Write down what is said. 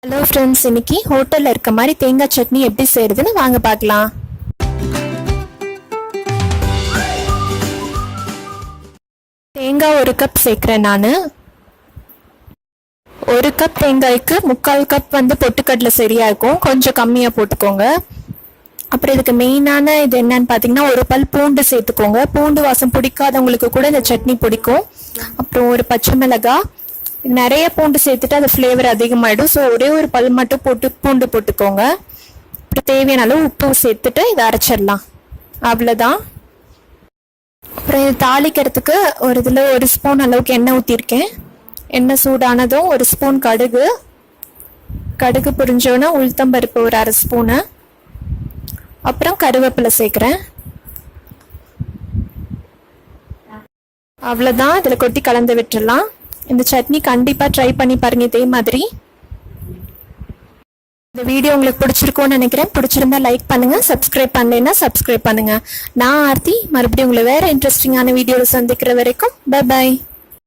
Hello friends, இன்னைக்கு ஹோட்டலில் இருக்க மாதிரி தேங்காய் சட்னி எப்படி செய்யறதுன்னு வாங்க பார்க்கலாம். தேங்காய் 1 கப் சேர்க்குறேன் நான். 1 கப் தேங்காய்க்கு 3/4 கப் பொட்டுக்கடலை சரியா இருக்கும், கொஞ்சம் கம்மியாக போட்டுக்கோங்க. அப்புறம் இதுக்கு மெயினான இது என்னன்னு பார்த்தீங்கன்னா, 1 பல் பூண்டு சேர்த்துக்கோங்க. பூண்டு வாசம் பிடிக்காதவங்களுக்கு கூட இந்த சட்னி பிடிக்கும். அப்புறம் 1 பச்சை மிளகாய். நிறைய பூண்டு சேர்த்துட்டு அது ஃப்ளேவர் அதிகமாகிடும். ஸோ ஒரே 1 பல் மட்டும் பூண்டு போட்டுக்கோங்க. அப்புறம் தேவையான அளவு உப்பு சேர்த்துட்டு இதை அரைச்சிடலாம். அவ்வளோதான். அப்புறம் இது தாளிக்கிறதுக்கு இதில் 1 ஸ்பூன் அளவுக்கு எண்ணெய் ஊற்றிருக்கேன். எண்ணெய் சூடானதும் 1 ஸ்பூன் கடுகு பொரிஞ்சோன்னா உளுத்தம்பருப்பு 1 1/2 ஸ்பூனு, அப்புறம் கருவேப்பிலை சேர்க்குறேன். அவ்வளோதான். இதில் கொட்டி கலந்து விட்டுடலாம். இந்த சட்னி கண்டிப்பாக ட்ரை பண்ணி பாருங்க இதே மாதிரி. இந்த வீடியோ உங்களுக்கு பிடிச்சிருக்கும்னு நினைக்கிறேன். பிடிச்சிருந்தா லைக் பண்ணுங்க, சப்ஸ்கிரைப் பண்ணலைன்னா சப்ஸ்கிரைப் பண்ணுங்க. நான் ஆர்த்தி, மறுபடியும் உங்களை வேற இன்ட்ரெஸ்டிங்கான வீடியோவில் சந்திக்கிற வரைக்கும் பை பாய்.